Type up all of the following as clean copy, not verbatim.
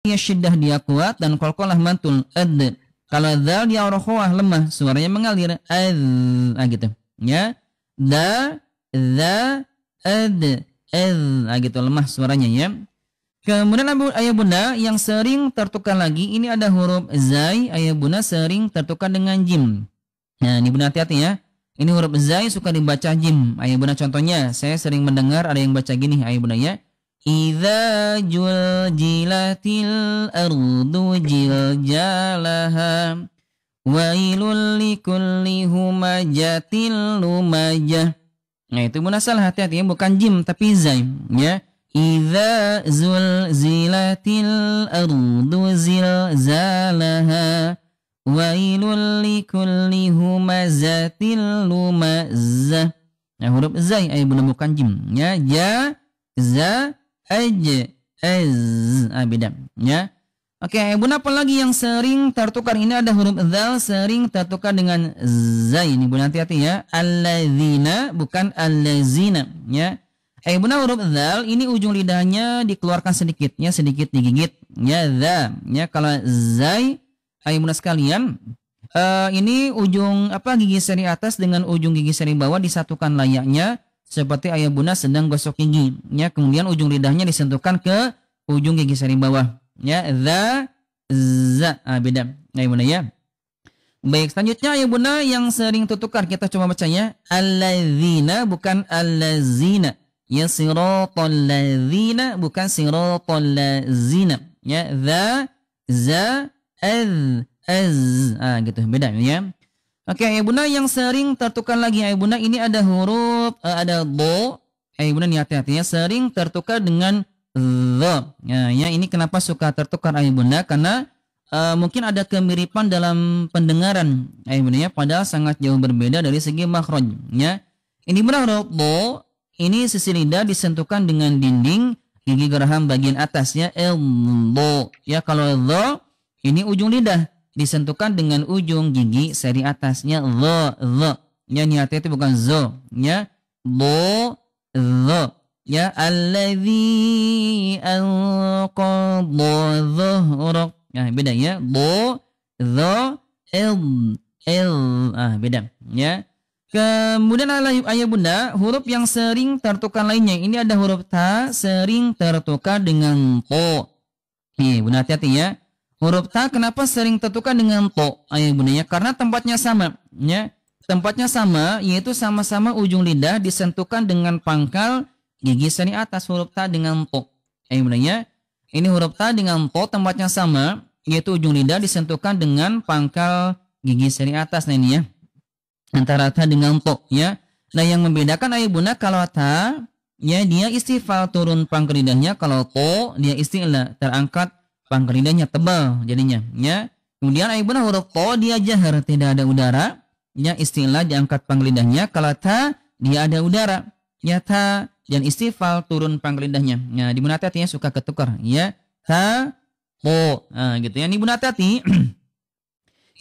dia syiddah dia kuat dan qalqalah mantul ad. Kalau dzal dia rokhawah lemah, suaranya mengalir ad. Gitu. Ya. Da, za, ad, gitu lemah suaranya ya. Kemudian ayah bunda yang sering tertukar lagi, ini ada huruf zai, ayah bunda sering tertukar dengan jim. Nah, ini bunda hati-hati ya. Ini huruf zai suka dibaca jim. Ayah bunda contohnya, saya sering mendengar ada yang baca gini, ayah bunda ya. Idza juljilatil ardu jiljalaha wailul likulli humajatil lumajah. Nah, itu bunda salah, hati-hati ya, bukan jim tapi zai ya. Idza zulzilatil ardu zilzalaha wailul likulli humazatil lumazzah. Nah, huruf zai bunda bukan jim ya. Ja, za, aj, az. Beda ya. Oke, bunda apa lagi yang sering tertukar? Ini ada huruf dzal sering tertukar dengan zai. Ini bunda hati-hati ya. Alladzina bukan allazina ya. Bunda huruf dzal ini ujung lidahnya dikeluarkan sedikit ya, sedikit digigit ya, za ya. Kalau zai bunda sekalian, ini ujung gigi seri atas dengan ujung gigi seri bawah disatukan layaknya seperti ayah bunda sedang gosok gigi ya, kemudian ujung lidahnya disentuhkan ke ujung gigi seri bawah ya, za, za. Beda ayah bunda ya. Baik, selanjutnya ayah bunda yang sering tertukar, kita coba bacanya alladzina bukan allazina ya, siratal ladzina bukan siratal ladzina ya, za, za, az, gitu, beda ya. Oke, ayah bunda yang sering tertukar lagi ayah bunda, ini ada huruf ada bo. Ayah bunda nih hati-hati ya, sering tertukar dengan dho ya. Ini kenapa suka tertukar ayah bunda? Karena mungkin ada kemiripan dalam pendengaran ayah bunda ya, padahal sangat jauh berbeda dari segi makhraj ya. Ini bunda huruf bo, ini sisi lidah disentuhkan dengan dinding gigi geraham bagian atasnya elbo ya. Kalau dho ini ujung lidah disentuhkan dengan ujung gigi seri atasnya dho ya. Ini hati-hati bukan zo ya, bo dho ya. Alladzi anqadha dhahrak ya, beda ya, bo dho beda ya. Kemudian ayah bunda huruf yang sering tertukar lainnya, ini ada huruf ta sering tertukar dengan to. Nih bunda hati-hati ya, huruf ta kenapa sering tertukar dengan to ayah bunda ya? Karena tempatnya sama ya, tempatnya sama, yaitu sama-sama ujung lidah disentuhkan dengan pangkal gigi seri atas. Huruf ta dengan to ayah bunda ya, ini huruf ta dengan to tempatnya sama, yaitu ujung lidah disentuhkan dengan pangkal gigi seri atas. Nah ini ya, antara ta dengan to ya. Nah yang membedakan ayah bunda, kalau ta ya dia istifal turun pangkal lidahnya, kalau to dia isti'la terangkat pangkal lidahnya tebal jadinya ya. Kemudian ayah bunda huruf to dia jahar tidak ada udara ya, isti'la diangkat pangkal lidahnya. Kalau ta dia ada udara ya, ta dan istifal turun pangkal lidahnya. Nah di bunda hati-hati ya, suka ketukar ya, ta to gitu ya. Ini bunda hati-hati.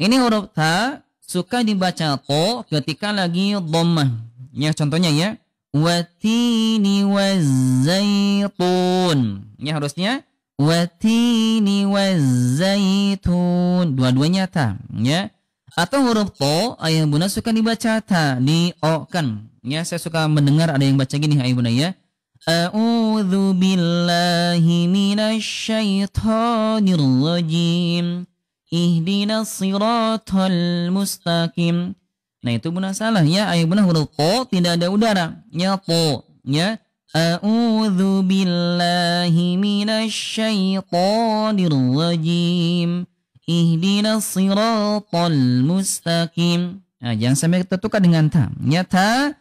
Ini huruf ta suka dibaca to ketika lagi dhammah ya. Contohnya ya, watini wazaitun ya, harusnya watini wazaitun, dua-duanya ta ya. Atau huruf to ayah bunda suka dibaca ta di o kan ya. Saya suka mendengar ada yang baca gini ayah bunda ya, a'udzu billahi minasyaitonir rajim ihdinas siratal mustaqim. Nah itu bunda salah ya ayah bunda, huruf to tidak ada udara ya, to ya. A'udzu billahi minasyaitonir rajim ihdinas siratal mustaqim. Nah jangan sampai tertukar dengan ta ya, ta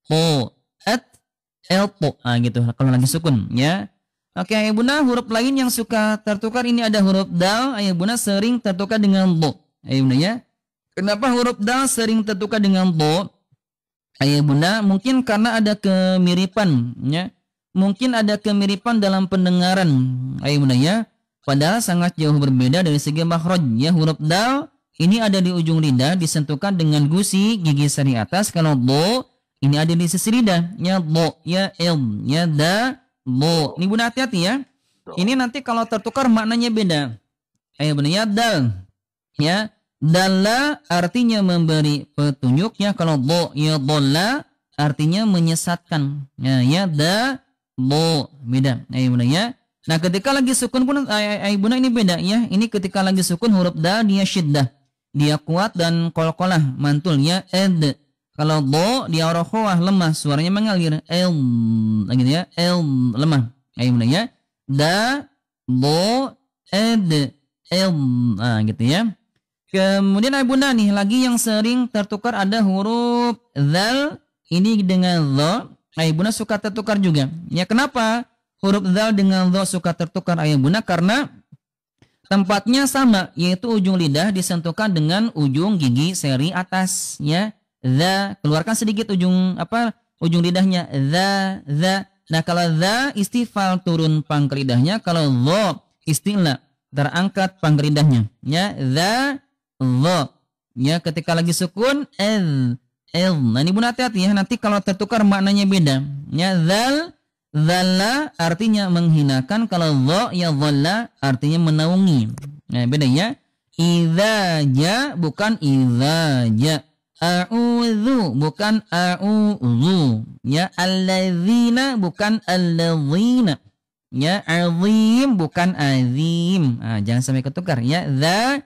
to at el to gitu kalau lagi sukun ya. Oke ayah bunda, huruf lain yang suka tertukar ini ada huruf dal. Ayah bunda sering tertukar dengan do ayah bunda ya. Kenapa huruf dal sering tertukar dengan do ayah bunda? Mungkin karena ada kemiripan ya, mungkin ada kemiripan dalam pendengaran ayah bunda ya, padahal sangat jauh berbeda dari segi makhraj ya. Huruf dal ini ada di ujung lidah disentuhkan dengan gusi gigi seri atas. Kalau do ini ada di sisi lidah ya, do ya, ya, da, bo. Ini bunda hati-hati ya. Ini nanti kalau tertukar maknanya beda. Ayo benar ya, dal. Ya, dalla artinya memberi petunjuk ya. Kalau do ya dolla artinya menyesatkan. Ya do beda. Ayo benar ya. Nah, ketika lagi sukun pun ayo benar ini beda ya. Ini ketika lagi sukun huruf da dia syiddah. Dia kuat dan qalqalah mantul ya. Ed. Kalau do dia rokhawah lemah, suaranya mengalir. Gitu ya. Lemah. Ayo benar ya. Da do ed gitu ya. Kemudian Bunda nih lagi yang sering tertukar ada huruf zal ini dengan dha. Bunda suka tertukar juga. Ya kenapa? Huruf zal dengan dha suka tertukar Bunda karena tempatnya sama yaitu ujung lidah disentuhkan dengan ujung gigi seri atas ya. Dha keluarkan sedikit ujung ujung lidahnya dha. Nah kalau dha istifal turun pangkal lidahnya, kalau dha isti'la terangkat pangkal lidahnya ya. Dha ya ketika lagi sukun nah ini Bunda hati-hati ya, nanti kalau tertukar maknanya beda ya. Zalla artinya menghinakan, kalau dha ya dhalla artinya menaungi. Nah beda ya. Idza ja bukan idza ja. A'udzu bukan a'udzu ya. Alladzina bukan alladzina ya. Azim bukan azim. Jangan sampai ketukar ya. Dha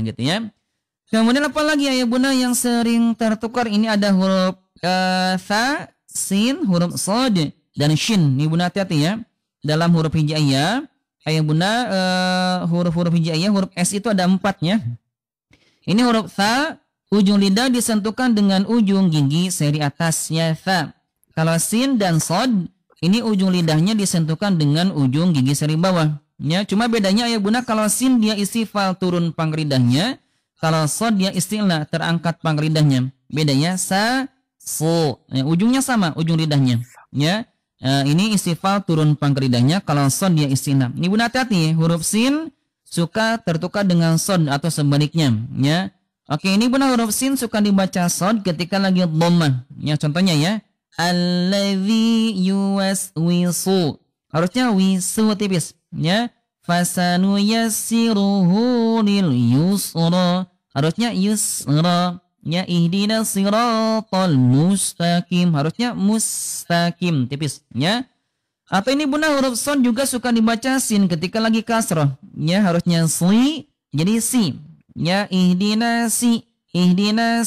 gitu ya. Kemudian apa lagi Bunda yang sering tertukar? Ini ada huruf tha, sin, huruf shad dan shin. Ini Bunda hati-hati ya. Dalam huruf hijaiyah Bunda huruf-huruf hijaiyah huruf S itu ada 4 ya. Ini huruf tha, ujung lidah disentuhkan dengan ujung gigi seri atas ya, tha. Kalau sin dan shad ini ujung lidahnya disentuhkan dengan ujung gigi seri bawah. Ya, cuma bedanya Bunda, kalau sin dia istifal turun pangkal lidahnya, kalau shad dia isti'la terangkat pangkal lidahnya. Bedanya sa, so. Ya, ujungnya sama, ujung lidahnya. Ya, ini istifal turun pangkal lidahnya, kalau shad dia isti'la. Ini Bunda hati-hati, huruf sin suka tertukar dengan shad atau sebaliknya. Ya, oke ini Bunda huruf sin suka dibaca shad ketika lagi dhammah. Ya, contohnya ya. Alladzi yuwaswisu. Harusnya wisu tipis ya. Fasanu yassiruhu lil yusra. Harusnya yusra ya. Ihdinas siratal mustaqim. Harusnya mustaqim tipis ya. Atau ini Bunda huruf shad juga suka dibaca sin ketika lagi kasrah ya. Harusnya si jadi si ya. Ihdinas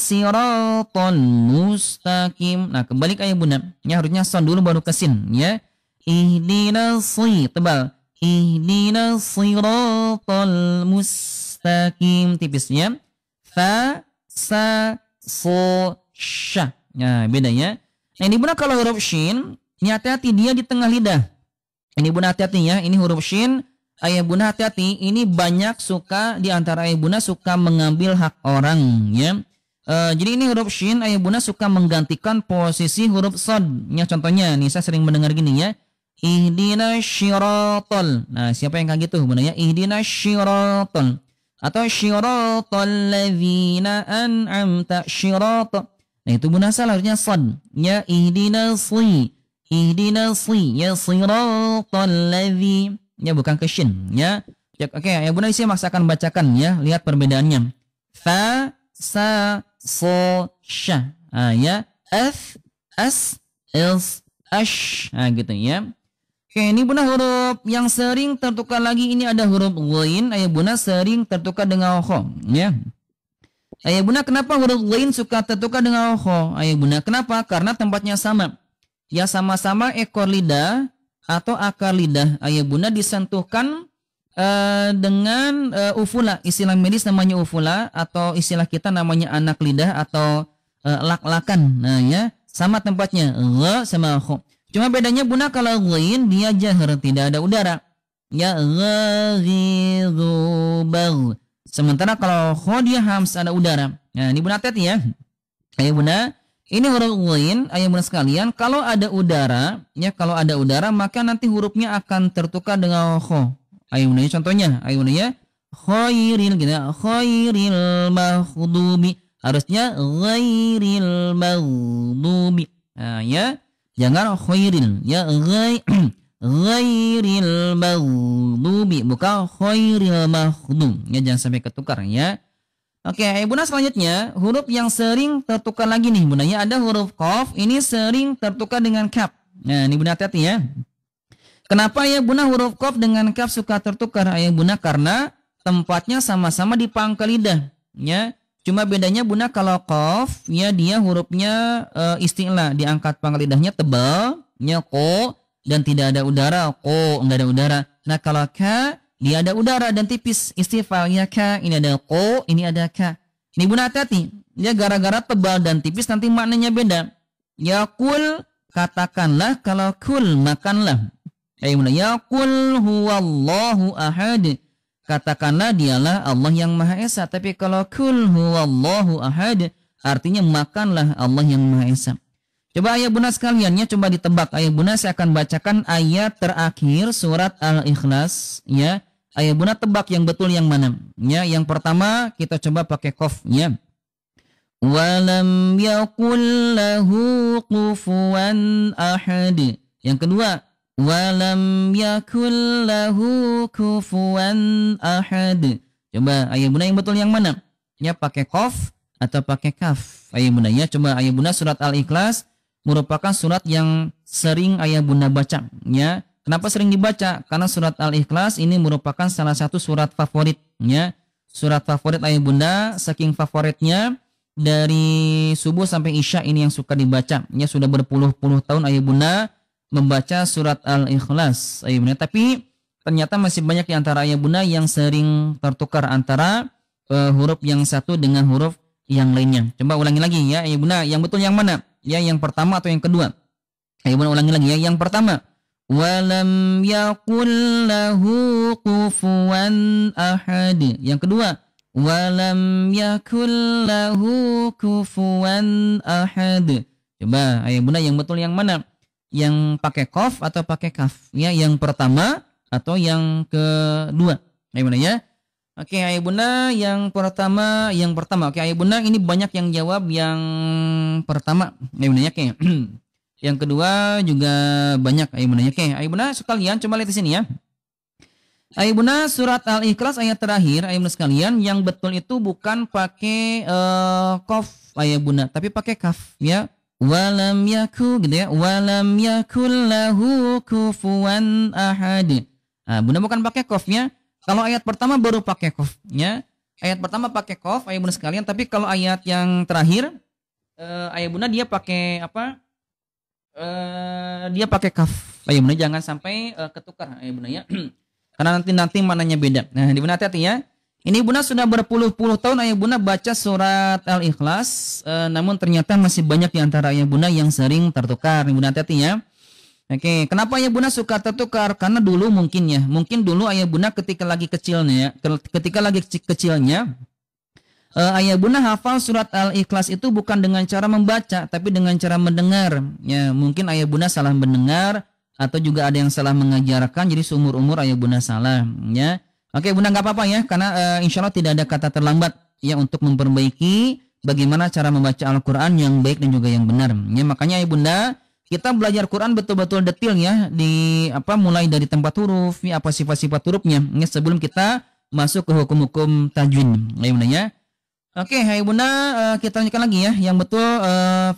siratal mustaqim. Nah, kembali ke Bunda. Ya, harusnya shad dulu baru ke sin ya. Ihdinas tebal. Ihdinas siratal mustaqim tipisnya. Fa, sa, so, sha. Nah, beda ya. Nah, ini Bunda kalau huruf shin, ini hati-hati dia di tengah lidah. Ini Bunda hati-hati ya. Ini huruf shin. Bunda hati-hati, ini banyak suka di antara Bunda suka mengambil hak orang ya. Jadi ini huruf shin Bunda suka menggantikan posisi huruf shad. Ya contohnya nih saya sering mendengar gini ya. Ihdinas syiratal. Nah, siapa yang kayak gitu Bunda ya? Ihdinas syiratal atau syiratal ladzina an'amta syiratal. Nah, itu Bunda salah, harusnya shad. Ya ihdinas ya siratal ladzi. Ya bukan ke shin ya. Oke, Bunda isi maksakan bacakan ya. Lihat perbedaannya. Fa, sa, so, sha. Ya. F, as, is, ash. Gitu ya. Oke, ini Bunda huruf yang sering tertukar lagi ini ada huruf ghain. Bunda sering tertukar dengan kha ya. Bunda kenapa huruf ghain suka tertukar dengan kha? Bunda kenapa? Karena tempatnya sama. Ya sama-sama ekor lidah atau akar lidah Bunda disentuhkan dengan ufula. Istilah medis namanya ufula atau istilah kita namanya anak lidah atau lak-lakan. Nah ya, sama tempatnya gha sama kha. Cuma bedanya Bunda kalau ghain dia jahar, tidak ada udara. Ya ghidubal. Sementara kalau kha dia hams ada udara. Nah, ini Bunda hati-hati ya. Bunda, ini huruf ghain, Bunda sekalian, kalau ada udara, ya kalau ada udara maka nanti hurufnya akan tertukar dengan kha. Bunda ya, contohnya, Bunda ya, khairil gitu ya, khairil maghdubi, harusnya ghairil maghdubi. Nah, ya. Jangan khairil, ya ghairil maghdubi, bukan khairil maghdub. Ya, jangan sampai ketukar ya. Oke, Bunda, selanjutnya huruf yang sering tertukar lagi nih Bunda ya. Ada huruf qaf, ini sering tertukar dengan kaf. Nah, ini Bunda hati-hati ya. Kenapa ya Bunda huruf qaf dengan kaf suka tertukar ya Bunda? Karena tempatnya sama-sama di pangkal lidah ya. Cuma bedanya Bunda kalau qaf ya dia hurufnya isti'la, diangkat pangkal lidahnya tebal ya ko dan tidak ada udara, ko enggak ada udara. Nah, kalau ka dia ada udara dan tipis, istifal ya ka, ini ada ko, ini ada ka. Ini Bunda hati-hati. Ya gara-gara tebal dan tipis nanti maknanya beda. Ya kul katakanlah, kalau kul makanlah. Ayo Bunda, ya kul huwallahu ahad. Katakanlah dialah Allah yang Maha Esa. Tapi kalau kul huwallahu ahad artinya makanlah Allah yang Maha Esa. Coba ayah Bunda sekalian ya, coba ditebak. Ayah Bunda saya akan bacakan ayat terakhir surat Al-Ikhlas ya. Ayah Bunda tebak yang betul yang mana? Ya, yang pertama kita coba pakai qaf ya. Walam yakul lahu kufuwan ahad. Yang kedua, walam yakul lahu kufuwan ahad. Coba ayah Bunda yang betul yang mana? Ya, pakai qaf atau pakai kaf? Ayah Bunda ya, coba ayah Bunda surat Al-Ikhlas merupakan surat yang sering ayah Bunda baca ya. Kenapa sering dibaca? Karena surat Al-Ikhlas ini merupakan salah satu surat favorit ya. Surat favorit ayah Bunda, saking favoritnya dari subuh sampai isya ini yang suka dibaca. Ya, sudah berpuluh-puluh tahun ayah Bunda membaca surat Al-Ikhlas ayah Bunda. Tapi ternyata masih banyak di antara ayah Bunda yang sering tertukar antara huruf yang satu dengan huruf yang lainnya. Coba ulangi lagi ya ayah Bunda, yang betul yang mana? Ya, yang pertama atau yang kedua? Ayah Bunda ulangi lagi ya. Yang pertama, walam yakul lahu kufuwan ahad. Yang kedua, walam yakul lahu kufuwan ahad. Coba ayah Bunda yang betul yang mana? Yang pakai qaf atau pakai kaf? Ya, yang pertama atau yang kedua? Ayah Bunda ya. Oke, ayah Bunda yang pertama, yang pertama. Oke, ayah Bunda ini banyak yang jawab yang pertama. Ayah Bunda ya, oke. Yang kedua juga banyak ayah Bunda ya. Oke, ayah Bunda sekalian coba lihat di sini ya. Ayah Bunda surat Al-Ikhlas ayat terakhir, ayah Bunda sekalian, yang betul itu bukan pakai qaf ayah Bunda, tapi pakai kaf ya. Walam yaku gitu ya. Walam yakul lahu kufuwan ahad. Nah, Bunda bukan pakai qaf ya. Kalau ayat pertama baru pakai qaf ya. Ayat pertama pakai qaf ayah Bunda sekalian, tapi kalau ayat yang terakhir ayah Bunda dia pakai apa? Dia pakai kaf. Ayah Bunda jangan sampai ketukar ayah Bunda ya. Karena nanti mananya beda. Nah, di Bunda hati-hati ya. Ini Bunda sudah berpuluh-puluh tahun ayah Bunda baca surat Al-Ikhlas, namun ternyata masih banyak di antara ayah Bunda yang sering tertukar. Ibu Bunda hati-hati ya. Oke, kenapa ayah Bunda suka tertukar? Karena dulu mungkin dulu ayah Bunda ketika lagi kecilnya, ayah Bunda hafal surat Al-Ikhlas itu bukan dengan cara membaca, tapi dengan cara mendengar. Ya, mungkin ayah Bunda salah mendengar atau juga ada yang salah mengajarkan, jadi seumur-umur ayah Bunda salah. Ya. Oke Bunda, nggak apa-apa ya, karena insya Allah tidak ada kata terlambat ya untuk memperbaiki bagaimana cara membaca Al-Quran yang baik dan juga yang benar. Ya, makanya ya Bunda, kita belajar Quran betul-betul detail ya, mulai dari tempat huruf, ya, apa sifat-sifat hurufnya, ya, sebelum kita masuk ke hukum-hukum tajwid. Ya Bunda ya. Oke, hai Bunda, kita lanjutkan lagi ya, yang betul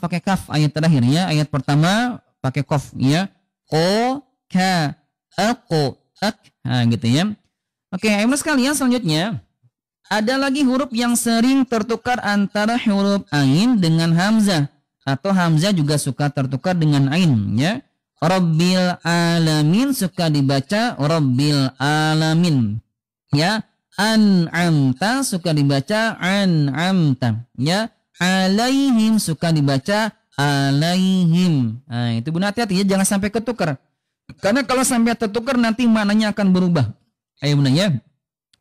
pakai kaf ayat terakhir ya, ayat pertama pakai qaf ya, o, ka, ako, ak, nah gitu ya. Oke, Ibu sekalian selanjutnya ada lagi huruf yang sering tertukar antara huruf ain dengan hamzah, atau hamzah juga suka tertukar dengan ain ya. Rabbil alamin suka dibaca Rabbil alamin ya. An'amta suka dibaca an'amta ya. Alaihim suka dibaca alaihim. Nah, itu Bunda hati-hati ya, jangan sampai ketukar. Karena kalau sampai tertukar nanti maknanya akan berubah. Ayo Bunda ya.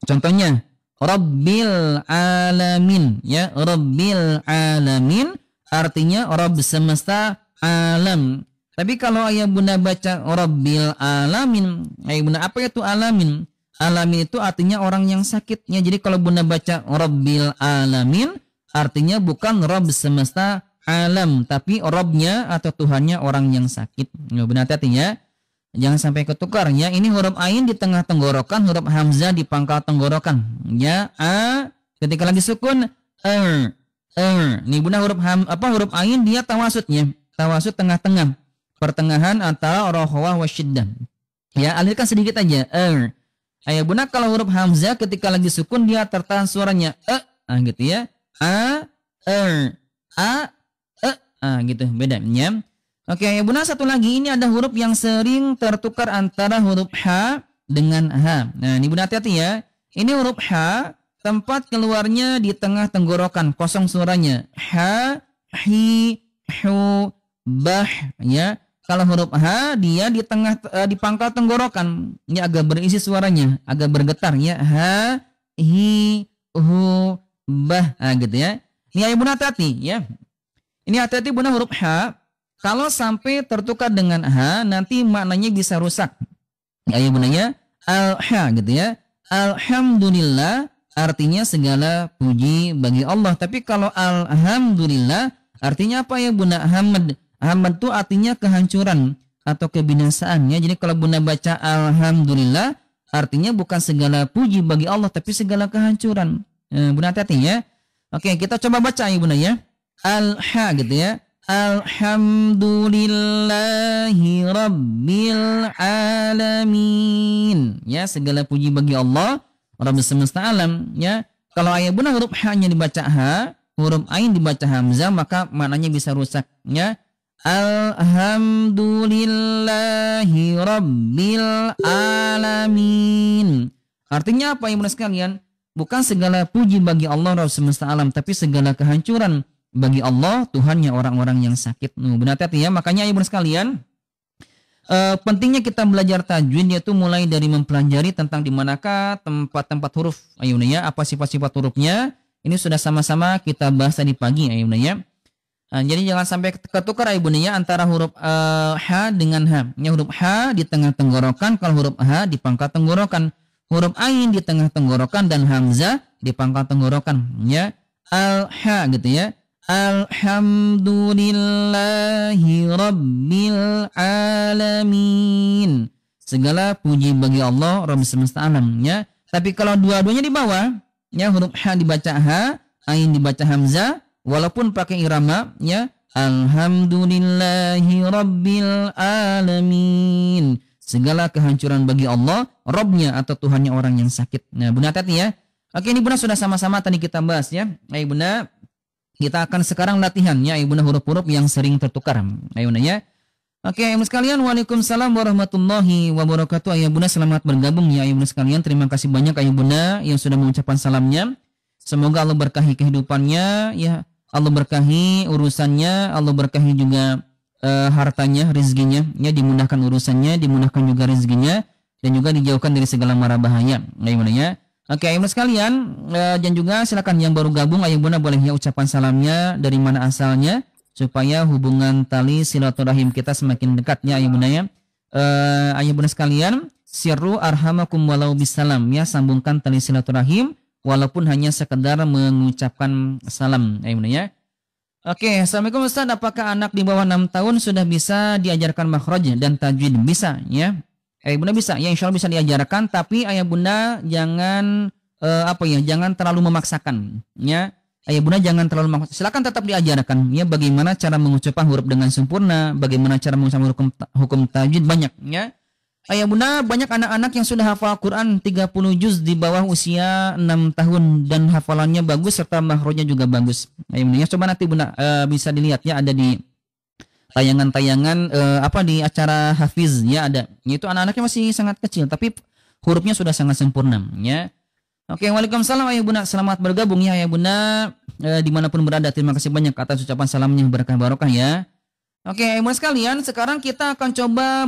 Contohnya Rabbil alamin ya. Rabbil alamin artinya Rabb semesta alam. Tapi kalau ayah Bunda baca Rabbil alamin, ayah Bunda apa itu alamin? Alamin itu artinya orang yang sakitnya. Jadi kalau Bunda baca Rabbil alamin artinya bukan Rabb semesta alam, tapi Robnya atau Tuhannya orang yang sakit. Benar hati ya. Jangan sampai ketukar ya. Ini huruf ain di tengah tenggorokan, huruf hamzah di pangkal tenggorokan. Ya, ketika lagi sukun Ini bunda huruf ain dia tawasudnya. Tawasud tengah-tengah. Pertengahan antara rohwah wa syiddah. Ya, alirkan sedikit aja. Ayah bunda kalau huruf hamzah ketika lagi sukun dia tertahan suaranya gitu ya. Gitu bedanya. Oke, ya bunda satu lagi ini ada huruf yang sering tertukar antara huruf H dengan H. Nah, ini bunda hati-hati ya. Ini huruf H, tempat keluarnya di tengah tenggorokan, kosong suaranya. H, hi, hu, bah. Ya, kalau huruf H dia di tengah di pangkal tenggorokan, ini agak berisi suaranya, agak bergetar ya. H, hi, hu, bah. Gitu ya. Ini ya bunda hati-hati ya. Ini hati-hati bunda huruf H. Kalau sampai tertukar dengan H, nanti maknanya bisa rusak. Ya bunanya, al-ha gitu ya. Alhamdulillah artinya segala puji bagi Allah. Tapi kalau alhamdulillah artinya apa ya bunda? Hamad. Hamad itu artinya kehancuran atau kebinasaan ya. Jadi kalau bunda baca alhamdulillah artinya bukan segala puji bagi Allah, tapi segala kehancuran. Bunda hati-hati ya. Oke, kita coba baca ya bunda ya. Al-ha gitu ya. Alhamdulillahi Rabbil Alamin. Ya, segala puji bagi Allah, Rabb semesta alam. Ya, kalau ayat bunda huruf H-nya dibaca H, huruf Ain dibaca Hamzah, maka maknanya bisa rusak. Ya, Alhamdulillahi Rabbil Alamin. Artinya apa ya bunda sekalian? Bukan segala puji bagi Allah Rabb semesta alam, tapi segala kehancuran bagi Allah, Tuhannya orang-orang yang sakit. Benar hati ya. Makanya ibu sekalian, pentingnya kita belajar tajwid yaitu mulai dari mempelajari tentang di manakah tempat-tempat huruf. Ayuna ya, apa sifat-sifat hurufnya. Ini sudah sama-sama kita bahas tadi pagi ayuna ya. Jadi jangan sampai ketukar ayuna ya antara huruf H dengan H. Ya, huruf H di tengah tenggorokan, kalau huruf H di pangkal tenggorokan. Huruf Ain di tengah tenggorokan dan Hamzah di pangkal tenggorokan. Ya, al-ha gitu ya. Alhamdulillahi Rabbil Alamin. Segala puji bagi Allah Rabb semesta alam ya. Tapi kalau dua-duanya di bawah ya, huruf H dibaca H, Ain dibaca Hamzah, walaupun pakai irama ya. Alhamdulillahi Rabbil Alamin. Segala kehancuran bagi Allah, Rabbnya atau Tuhannya orang yang sakit. Nah, bunda hati ya. Oke, ini bunda sudah sama-sama tadi kita bahas ya. Ayo bunda, kita akan sekarang latihan ya ibunda huruf-huruf yang sering tertukar. Ayo bunda ya. Oke, ibu sekalian, waalaikumsalam warahmatullahi wabarakatuh. Ayo bunda selamat bergabung ya ibu sekalian. Terima kasih banyak ayo bunda yang sudah mengucapkan salamnya. Semoga Allah berkahi kehidupannya ya. Allah berkahi urusannya, Allah berkahi juga hartanya, rezekinya ya, dimudahkan urusannya, dimudahkan juga rezekinya, dan juga dijauhkan dari segala mara bahaya. Ayo bunda ya. Oke, ayah bunda sekalian, dan juga silakan yang baru gabung, ayah bunda boleh ya ucapan salamnya, dari mana asalnya, supaya hubungan tali silaturahim kita semakin dekatnya, ayah bunda ya. Ayah bunda sekalian, sirru arhamakum walau bisalam ya, sambungkan tali silaturahim, walaupun hanya sekedar mengucapkan salam, ayah bunda ya. Oke, assalamualaikum Ustaz, apakah anak di bawah 6 tahun sudah bisa diajarkan makhraj dan tajwid? Bisa ya. Ayah bunda bisa, ya insya Allah bisa diajarkan, tapi ayah bunda jangan jangan terlalu memaksakan, ya. Ayah bunda jangan terlalu memaksakan. Silakan tetap diajarkan, ya, bagaimana cara mengucapkan huruf dengan sempurna, bagaimana cara mengucapkan hukum tajwid banyak, ya. Ayah bunda banyak anak-anak yang sudah hafal Quran 30 juz di bawah usia 6 tahun dan hafalannya bagus serta makhrajnya juga bagus. Ayah bunda, ya, coba nanti bunda bisa dilihat ya, ada di tayangan-tayangan di acara Hafiz ya ada. Itu anak-anaknya masih sangat kecil tapi hurufnya sudah sangat sempurna ya. Oke, waalaikumsalam ayah bunda, selamat bergabung ya ayah bunda dimanapun berada. Terima kasih banyak atas ucapan salamnya, berkah barokah ya. Oke, ayah bunda sekalian, sekarang kita akan coba